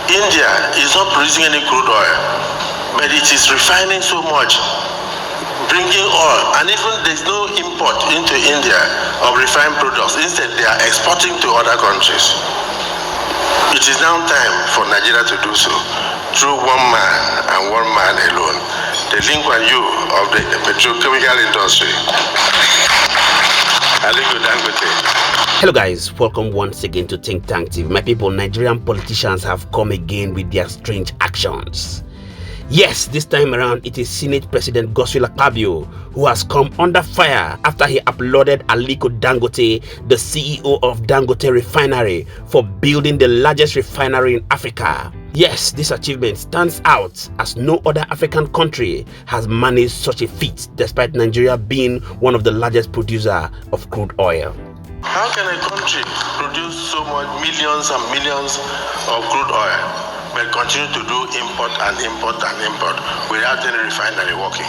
India is not producing any crude oil, but it is refining so much, bringing oil, and even there's no import into India of refined products. Instead, they are exporting to other countries. It is now time for Nigeria to do so through one man and one man alone, the Dagote of the petrochemical industry. Dagote. Hello guys, welcome once again to Think Tank TV. My people, Nigerian politicians have come again with their strange actions. Yes, this time around it is Senate President Godswill Akpabio who has come under fire after he applauded Aliko Dagote, the CEO of Dagote Refinery, for building the largest refinery in Africa. Yes, this achievement stands out as no other African country has managed such a feat, despite Nigeria being one of the largest producers of crude oil. How can a country produce so much millions and millions of crude oil but continue to do import and import and import without any refinery working?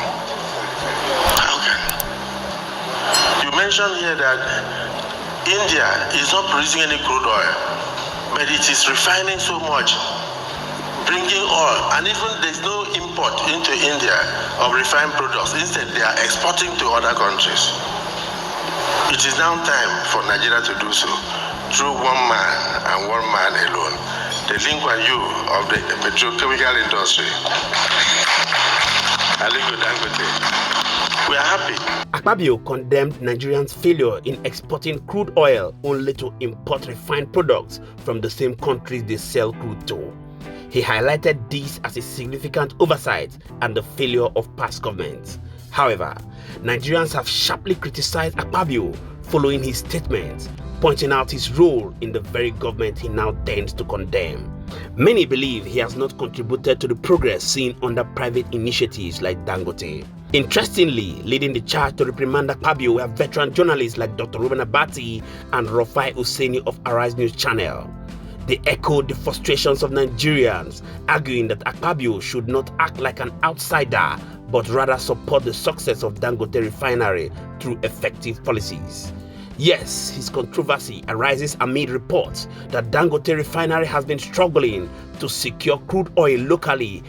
How can? You mentioned here that India is not producing any crude oil, but it is refining so much, bringing oil, and even there's no import into India of refined products. Instead, they are exporting to other countries. It is now time for Nigeria to do so through one man and one man alone, the Dagote of the petrochemical industry. We are happy. Akpabio condemned Nigerians' failure in exporting crude oil only to import refined products from the same countries they sell crude to. He highlighted this as a significant oversight and the failure of past governments. However, Nigerians have sharply criticized Akpabio following his statement, pointing out his role in the very government he now tends to condemn. Many believe he has not contributed to the progress seen under private initiatives like Dagote. Interestingly, leading the charge to reprimand Akpabio were veteran journalists like Dr. Reuben Abati and Rufai Useni of Arise news channel. They echoed the frustrations of Nigerians, arguing that Akpabio should not act like an outsider, but rather support the success of Dagote Refinery through effective policies. Yes, his controversy arises amid reports that Dagote Refinery has been struggling to secure crude oil locally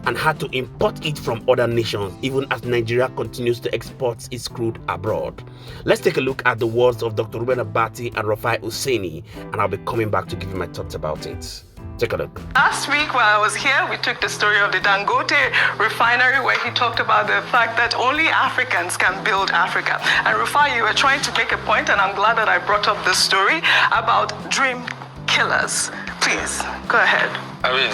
and had to import it from other nations, even as Nigeria continues to export its crude abroad. Let's take a look at the words of Dr. Reuben Abati and Rufai Useni, and I'll be coming back to give you my thoughts about it. Take a look. Last week while I was here, we took the story of the Dagote Refinery where he talked about the fact that only Africans can build Africa. And Rufai, you were trying to make a point, and I'm glad that I brought up this story about dream killers. Please, go ahead. I mean,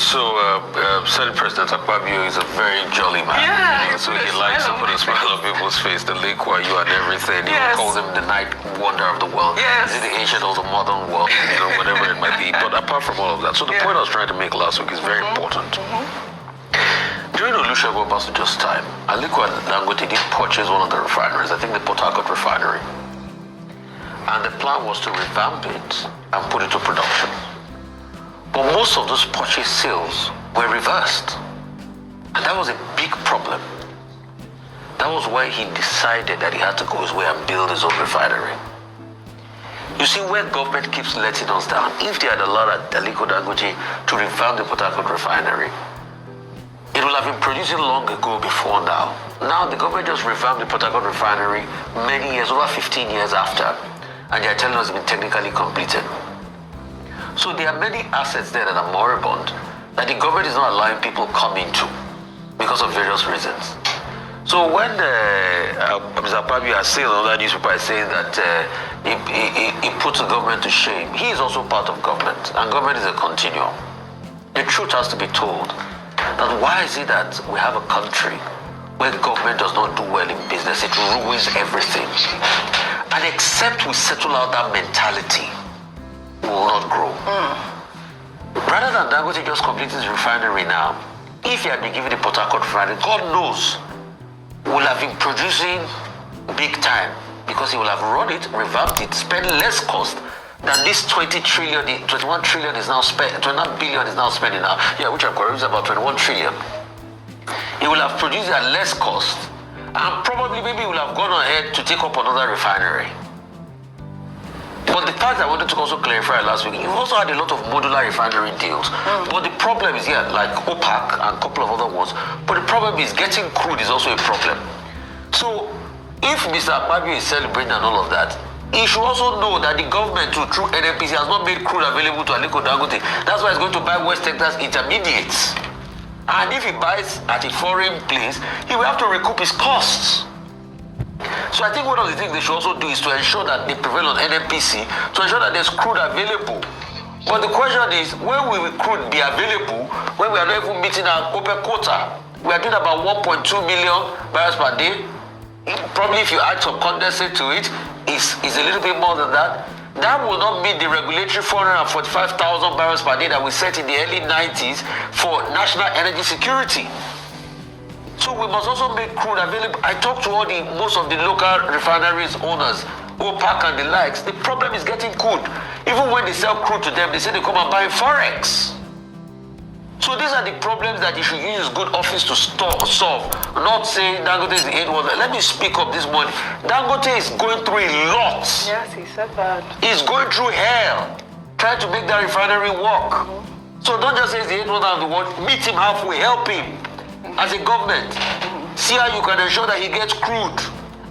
Senate President Akpabio is a very jolly man. Yeah, so he likes to put a smile on people's face, the Dagote and everything. He calls him the night wonder of the world. Yes. Is it the ancient or the modern world? Whatever it might be. But apart from all of that, so the point I was trying to make last week is very important. During Olusegun Obasanjo's time, Aliko and Dagote did purchase one of the refineries, I think the Port Harcourt Refinery. And the plan was to revamp it and put it to production. But most of those purchase sales were reversed. And that was a big problem. That was why he decided that he had to go his way and build his own refinery. You see, where government keeps letting us down, if they had allowed Aliko Dagote to revamp the Port Harcourt Refinery, it would have been producing long ago before now. Now the government just revamped the Port Harcourt Refinery many years, over 15 years after, and they're telling us it's been technically completed. So there are many assets there that are moribund that the government is not allowing people come into because of various reasons. So when Mr. Akpabio has seen another newspaper saying that he puts the government to shame, he is also part of government, and government is a continuum. The truth has to be told. That why is it that we have a country where government does not do well in business? It ruins everything. And except we settle out that mentality, we will not grow. Rather than Dagote just complete his refinery now, if he had been given the Port Harcourt Refinery, God knows, will have been producing big time because he will have run it, revamped it, spent less cost than this 21 trillion is now spent, 21 billion is now spending now. Yeah, which I'm correct is about 21 trillion. He will have produced at less cost and probably maybe will have gone ahead to take up another refinery. But the fact I wanted to also clarify last week, you've also had a lot of modular refinery deals. But the problem is, like OPAC and a couple of other ones, but the problem is getting crude is also a problem. So if Mr. Akpabio is celebrating and all of that, he should also know that the government, through NNPC, has not made crude available to Aliko Dagote. That's why he's going to buy West Texas intermediates. And if he buys at a foreign place, he will have to recoup his costs. So I think one of the things they should also do is to ensure that they prevail on NNPC, to ensure that there's crude available. But the question is, when will crude be available when we are not even meeting our OPEC quota? We are doing about 1.2 million barrels per day. Probably if you add some condensate to it, it's a little bit more than that. That will not meet the regulatory 445,000 barrels per day that we set in the early 90s for national energy security. So we must also make crude available. I talked to most of the local refineries owners, OPAC and the likes. The problem is getting crude. Even when they sell crude to them, they say they come and buy Forex. So these are the problems that you should use good office to solve. Not saying Dagote is the 8th one. Let me speak up this morning. Dagote is going through a lot. Yes, he said that. He's going through hell, trying to make that refinery work. So don't just say it's the 8th one of the world. Meet him halfway, help him. As a government, see how you can ensure that he gets crude.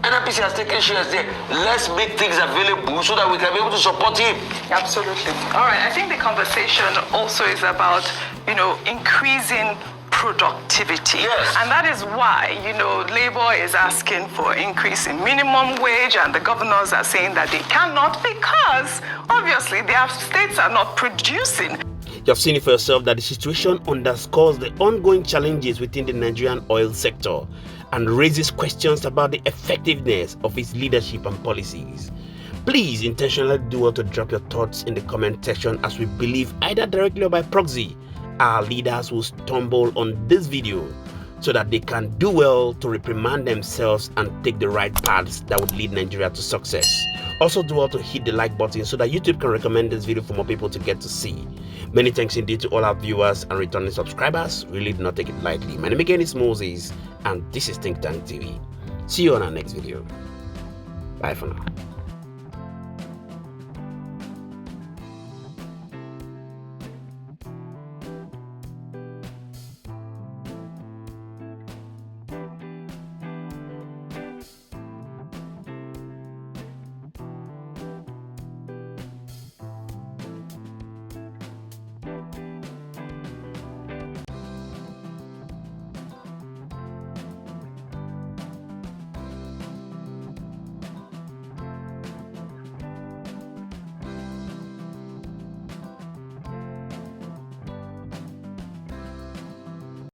NNPC has taken shares there. Let's make things available so that we can be able to support him. Absolutely. All right. I think the conversation also is about, increasing productivity. Yes. And that is why, Labour is asking for increase in minimum wage, and the governors are saying that they cannot because, obviously, their states are not producing. You have seen it for yourself that the situation underscores the ongoing challenges within the Nigerian oil sector and raises questions about the effectiveness of its leadership and policies. Please intentionally do well to drop your thoughts in the comment section, as we believe either directly or by proxy, our leaders will stumble on this video so that they can do well to reprimand themselves and take the right paths that would lead Nigeria to success. Also do well to hit the like button so that YouTube can recommend this video for more people to get to see. Many thanks indeed to all our viewers and returning subscribers. We really do not take it lightly. My name again is Moses, and this is Think Tank TV. See you on our next video. Bye for now.